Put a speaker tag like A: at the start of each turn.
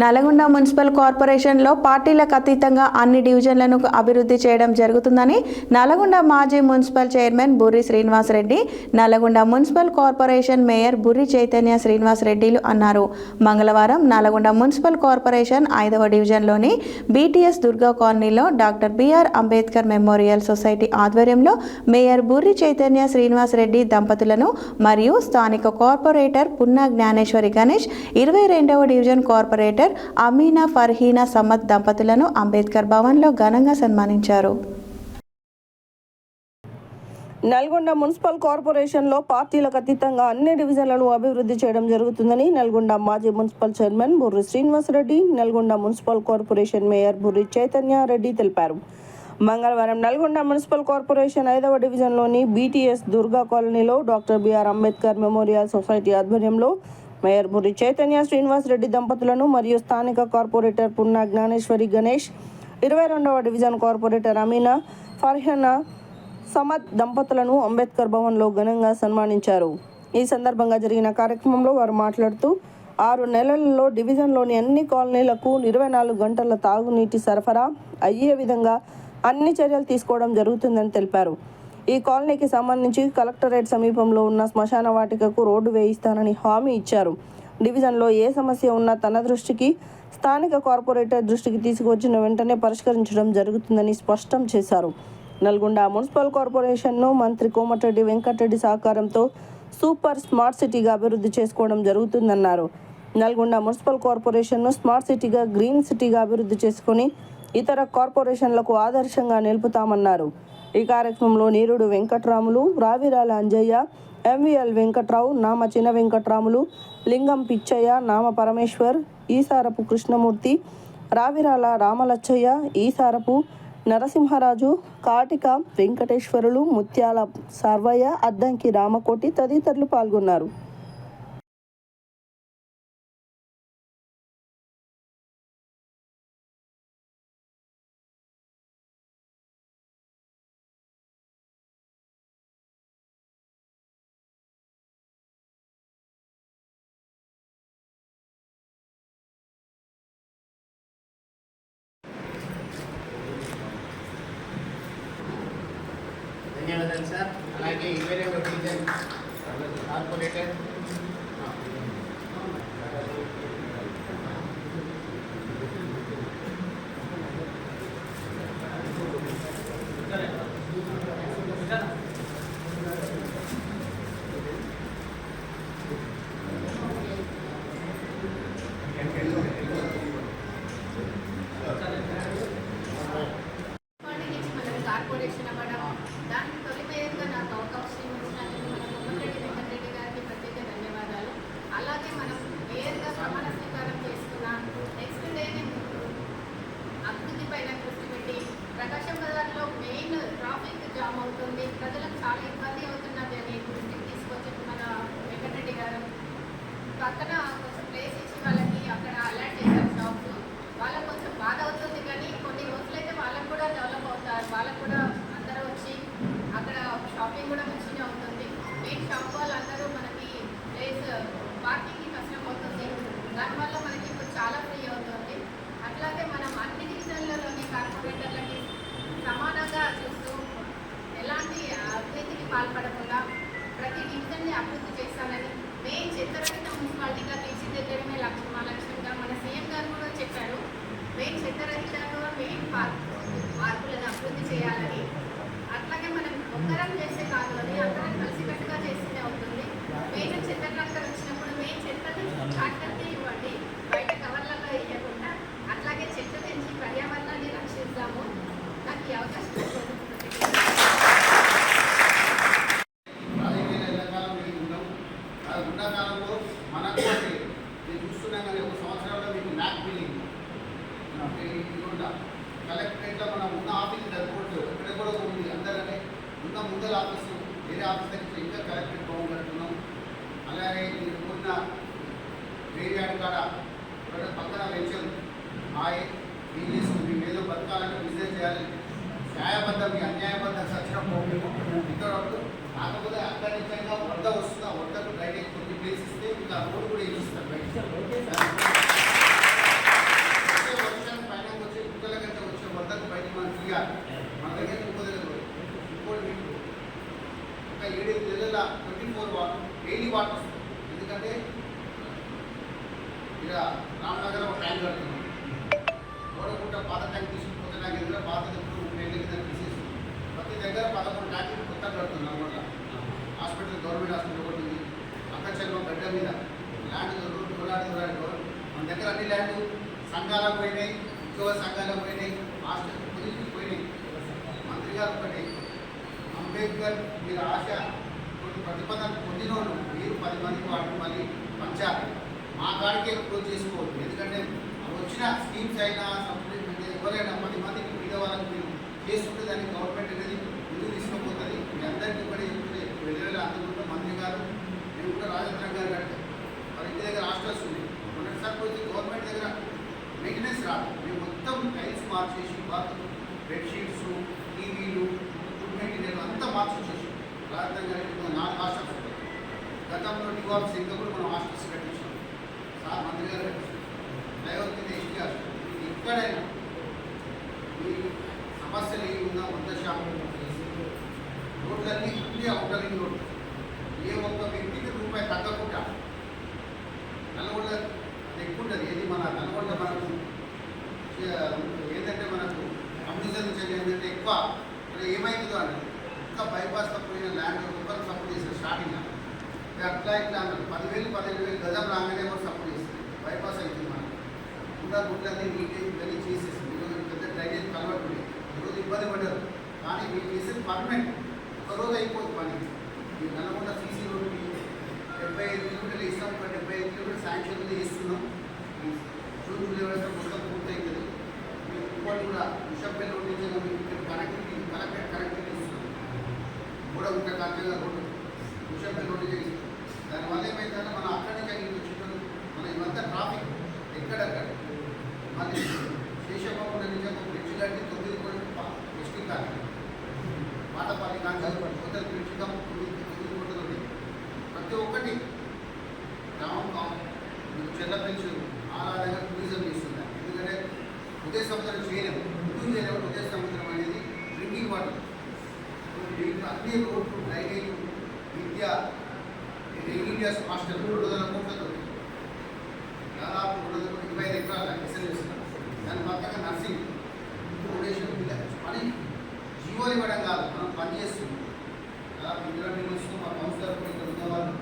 A: Nalgonda municipal కార్పొరేషన్లో పార్టీలకు అతీతంగా అన్ని డివిజన్లను అభివృద్ధి చేయడం జరుగుతుందని నల్గొండ మాజీ municipal chairman Burri Srinivasa Reddy, Nalgonda municipal corporation mayor Burri Chaitanya శ్రీనివాసరెడ్డిలు అన్నారు. మంగళవారం నల్గొండ మున్సిపల్ కార్పొరేషన్ 5వ డివిజన్లోని బీటీఎస్ దుర్గా కాలనీలో doctor BR Ambedkar memorial society ఆధ్వర్యంలో మేయర్ బుర్రి చైతన్య శ్రీనివాసరెడ్డి దంపతులను మరియు స్థానిక కార్పొరేటర్ పున్నా జ్ఞానేశ్వరి గణేష్, 22వ డివిజన్ కార్పొరేటర్ అమీనా ఫర్హీనా సమద్ దంపతులను అంబేద్కర్ భవన్లో ఘనంగా సన్మానించారు.
B: నల్గొండ మున్సిపల్ కార్పొరేషన్లో పార్టీలకు అతీతంగా అన్ని డివిజన్లను అభివృద్ధి చేయడం జరుగుతుందని నల్గొండ మాజీ municipal chairman Burri Srinivasa Reddy, Nalgonda municipal corporation mayor Burri Chaitanya Reddy తెలిపారు. మంగళవారం నల్గొండ మున్సిపల్ కార్పొరేషన్ 5వ డివిజన్లోని బీటీఎస్ దుర్గా కాలనీలో doctor BR Ambedkar memorial society ఆధ్వర్యంలో మేయర్ బుర్రి చైతన్య శ్రీనివాసరెడ్డి దంపతులను మరియు స్థానిక కార్పొరేటర్ పున్నా జ్ఞానేశ్వరి గణేష్, 22వ డివిజన్ కార్పొరేటర్ అమీనా ఫర్హీనా సమద్ దంపతులను అంబేద్కర్ భవన్లో ఘనంగా సన్మానించారు. ఈ సందర్భంగా జరిగిన కార్యక్రమంలో వారు మాట్లాడుతూ 6 నెలలలో డివిజన్లోని అన్ని కాలనీలకు 24 గంటల తాగునీటి సరఫరా అయ్యే విధంగా అన్ని చర్యలు తీసుకోవడం జరుగుతుందని తెలిపారు. ఈ కాలనీకి సంబంధించి కలెక్టరేట్ సమీపంలో ఉన్న శ్మశాన వాటికకు రోడ్డు వేయిస్తానని హామీ ఇచ్చారు. డివిజన్లో ఏ సమస్య ఉన్నా తన దృష్టికి, స్థానిక కార్పొరేటర్ దృష్టికి తీసుకువచ్చిన వెంటనే పరిష్కరించడం జరుగుతుందని స్పష్టం చేశారు. నల్గొండ మున్సిపల్ కార్పొరేషన్ను మంత్రి కోమటిరెడ్డి వెంకటరెడ్డి సహకారంతో సూపర్ స్మార్ట్ సిటీగా అభివృద్ధి చేసుకోవడం జరుగుతుందన్నారు. నల్గొండ మున్సిపల్ కార్పొరేషన్ను స్మార్ట్ సిటీగా, గ్రీన్ సిటీగా అభివృద్ధి చేసుకొని ఇతర కార్పొరేషన్లకు ఆదర్శంగా నిలుపుతామన్నారు. ఈ కార్యక్రమంలో నీరుడు వెంకట్రాములు, రావిరాల అంజయ్య, ఎంవిఎల్ వెంకట్రావు, నామ చిన వెంకట్రాములు, లింగం పిచ్చయ్య, నామ పరమేశ్వర్, ఈసారపు కృష్ణమూర్తి, రావిరాల రామలచ్చయ్య, ఈసారపు నరసింహరాజు, కాటిక వెంకటేశ్వరులు, ముత్యాల సర్వయ్య, అద్దంకి రామకోటి తదితరులు పాల్గొన్నారు.
C: ధన్యవాదాలు సార్. అలాగే 22వ డివిజన్ కార్పొరేటర్
D: కార్పొరేషన్ అవ్వడం, దానికి తొలి మేయర్గా నాకు అవకాశం ఇచ్చినందుకు మన కోమటిరెడ్డి వెంకటరెడ్డి గారికి ప్రత్యేక ధన్యవాదాలు. అలాగే మనం మేయర్గా ప్రమాణ స్వీకారం చేసుకున్న నెక్స్ట్ డేనే అభివృద్ధి పైన దృష్టి పెట్టి, ప్రకాశం బజార్లో మెయిన్ ట్రాఫిక్ జామ్ అవుతుంది, ప్రజలకు చాలా ఇబ్బంది అవుతున్నది అని దృష్టికి తీసుకొచ్చి మన వెంకటరెడ్డి గారు పక్కన కొంచెం ప్లేస్ ఇచ్చి వాళ్ళకి అక్కడ అలర్ట్ చేశారు షాప్స్. వాళ్ళకు కొంచెం బాధ అవుతుంది, కానీ కొన్ని రోజులైతే వాళ్ళకు కూడా డెవలప్ అవుతారు. వాళ్ళకు కూడా అందరూ వచ్చి అక్కడ షాపింగ్ కూడా మంచిగా ఉంటుంది. మెయిన్ షాప్ వాళ్ళందరూ మనకి ప్లేస్ పార్కింగ్కి కష్టం అవుతుంది, దానివల్ల మనకి ఇప్పుడు చాలా ఫ్రీ అవుతుంది. అట్లాగే మనం అన్ని డివిజన్లలోని కార్పొరేటర్లకి సమానంగా చూస్తూ ఎలాంటి అవినీతికి పాల్పడకుండా ప్రతి డివిజన్ని అభివృద్ధి చేస్తానని, మెయిన్ చెత్తరహిత మున్సిపాలిటీగా తీర్చిదిద్దడమే మా లక్ష్యంగా మన సీఎం గారు కూడా చెప్పారు. మెయిన్ చెత్తరహితంగా మెయిన్ మార్పులను అభివృద్ధి చేయాలని. అట్లాగే మనం ఒక్కరం చేసే కాదు, అని అందరం కలిసికట్టుగా చేస్తూనే అవుతుంది. మెయిన్ చెత్త ట్రాక్టర్ వచ్చినప్పుడు మెయిన్ చెత్తని ట్రాక్టర్కి ఇవ్వండి, బయట కవర్లలో వేయకుండా. అట్లాగే చెత్త తెంచి పర్యావరణాన్ని రక్షిస్తాము. నాకు ఈ అవకాశం
C: కాలంలో మనకు నేను చూస్తున్నాం కానీ 1 సంవత్సరంలో మీకు మ్యాప్ బిల్లింగ్ కలెక్టరేట్లో మనం ఉన్న ఆఫీస్ సరిపోతుంది, ఎక్కడ కూడా ఉంది. అందరికీ ఉన్న ముందల ఆఫీసు వేరే ఆఫీస్ దగ్గర ఇంకా కలెక్టరేట్ బాగుంటున్నాం. అలాగే మీరు ఉన్న వేరే కాడ పక్కన వెంచర్ బిజినెస్ మేము ఏదో బతకాలంటే బిజినెస్ చేయాలి, న్యాయబద్ధం అన్యాయబద్ధం సచ్చినప్పుడు ఇక్కడ కాకపోతే అక్కడి నిజంగా వరద వస్తుంది, ఆ వరదకు డ్రైనేజ్ కొన్ని ప్లేస్ ఇస్తే ఇంకా రోడ్డు కూడా ఇస్తారు. ఇక రామనగరం ఒక ట్యాంక్ కడుతున్నాం. గోడకుంట పాత ట్యాంక్ తీసుకుపోతే నాకు ఎదురు పాత దగ్గర 3 ఏళ్ళ కింద తీసేసి ప్రతి దగ్గర 11 ట్యాంకులు కొత్త కడుతున్నాం. వల్ల హాస్పిటల్ గవర్నమెంట్ హాస్పిటల్ ఒకటి ఉంది. అక్కచెల్లం గడ్డ మీద ల్యాండ్ దొరాడు మన దగ్గర అన్ని ల్యాండ్ సంఘాలకు పోయినాయి, ఉద్యోగ సంఘాలకు పోయినాయి, హాస్టల్ పొజిషన్ పోయినాయి. మంత్రి గారు ఒకటి అంబేద్కర్ మీరు ఆశ ప్రతిపాదన పొందినోళ్ళు మీరు 10 మందికి వాటిని మళ్ళీ పంచాలి. మా కాడికి ఎక్కువ చేసుకోవద్దు. ఎందుకంటే వచ్చిన స్కీమ్స్ అయినా సబ్సిడీస్ అంటే ఎవరైనా 10 మందికి మిగతా వాళ్ళకి మీరు చేసుకుంటే దానికి గవర్నమెంట్ అనేది ముందుకు తీసుకుపోతుంది. మీ అందరికీ ఇప్పుడే చెప్తే వెళ్ళేలా అందుకుంటే మంత్రి గారు నేను కూడా రాజేంద్ర గారు కట్టారు. వాళ్ళ ఇంటి దగ్గర హాస్టల్స్ ఉంది. మొన్నటిసారి పోతే గవర్నమెంట్ దగ్గర మెయింటెనెన్స్ రాదు. మేము మొత్తం టైల్స్ మార్చేసి బాత్రూమ్ బెడ్షీట్స్ టీవీలు ఫుడ్ మెటీరియల్ అంతా మార్చేసేసి రాజధాని గారికి 4 హాస్టల్స్ ఉంటాయి. గతంలో డివాల్స్ ఇంకా కూడా మనం హాస్టల్స్ కట్టించాం. సార్ మంత్రి గారు కట్టించాం. దైవత్ కింద ఎస్టీ హాస్టల్. ఎక్కడైనా ఈ సమస్యలు ఏమి ఉన్నా 100% రోడ్లన్నీ అన్నీ అవుటరింగ్ రోడ్లు. ఏ ఒక్క వ్యక్తికి రూపాయి తగ్గకుండా నల్గొండ ఎక్కువ ఉంటుంది. ఏది మన నల్గొండ మనకు ఏంటంటే మనకు కమ్యూనిజం నుంచి ఏంటంటే ఎక్కువ ఇక్కడ ఏమవుతుందో అంటే ఇంకా బైపాస్లో పోయిన ల్యాండ్ ఒకరు సపోర్ట్ చేస్తారు. స్టార్టింగ్ అట్లా ఇట్లా అన్నారు 10,000 15,000 గజం రాగానే కూడా సపోర్ట్ చేస్తారు. బైపాస్ అవుతుంది మనకు ఇంకా గుడ్లన్నీ నీట్ ఇవన్నీ చేసేసి ఈరోజు పెద్ద డ్రైనేజ్ కలవట్టు ఈరోజు ఇబ్బంది పడ్డారు. కానీ మీరు చేసేది పర్మనెంట్ ఒకరోజు అయిపోతుంది పని. ఈ నల్గొండ సీసీ రోడ్డుకి 75 కిలోమీటర్లు ఇస్తాం. ఒక 75 కిలోమీటర్లు శాంక్షన్ చేస్తున్నాం. జూన్ జూలై వరకు మొత్తం పూర్తవుతుంది. మీకు ఇంకోటి కూడా విషంపల్లి రోడ్డు నుంచి మీకు ఇక్కడ కనెక్టివిటీ కనెక్టివిటీ ఇస్తున్నాం. కూడా ఉంటే కాంచంగా రోడ్డు విషంపల్లి రోడ్డు చేసి దానివల్ల ఏమైందంటే మనం అక్కడి నుంచి అక్కడికి వచ్చేటప్పుడు మన ఇవంతా ట్రాఫిక్ ఎక్కడక్కడ మళ్ళీ శేషబాబు నుంచి ఒక బ్రిడ్జ్ కట్టి 9 కోట్లు ఎస్టీ కానీ మాటపల్లి కానీ కొత్త బ్రిడ్జ్ కమ్ 9 కోట్లు ఉంది. ప్రతి ఒక్కటి గ్రామం మీకు చెల్లపెంచు ఆరాధన టూరిజం చేస్తుంది. ఎందుకంటే ఉదయ సముద్రం చేయలేము. ఎందుకు చేయలేము? ఉదయ సముద్రం అనేది డ్రింకింగ్ వాటర్ అన్ని రోడ్లు డ్రైనేజ్ విద్య ఇండియాస్ హాస్టల్ 200 కోట్లతో దాదాపు 225 ఎకరాల ఎస్ఎల్ చేస్తున్నారు. దాని పక్కన నర్సింగ్ ఫౌండేషన్ పని జీవోలు ఇవ్వడం కాదు, మనం పని చేస్తున్నాం. దాదాపు 20 నిమిషం మా కౌన్సిలర్ కూడా ఇక్కడ ఉన్నవాళ్ళు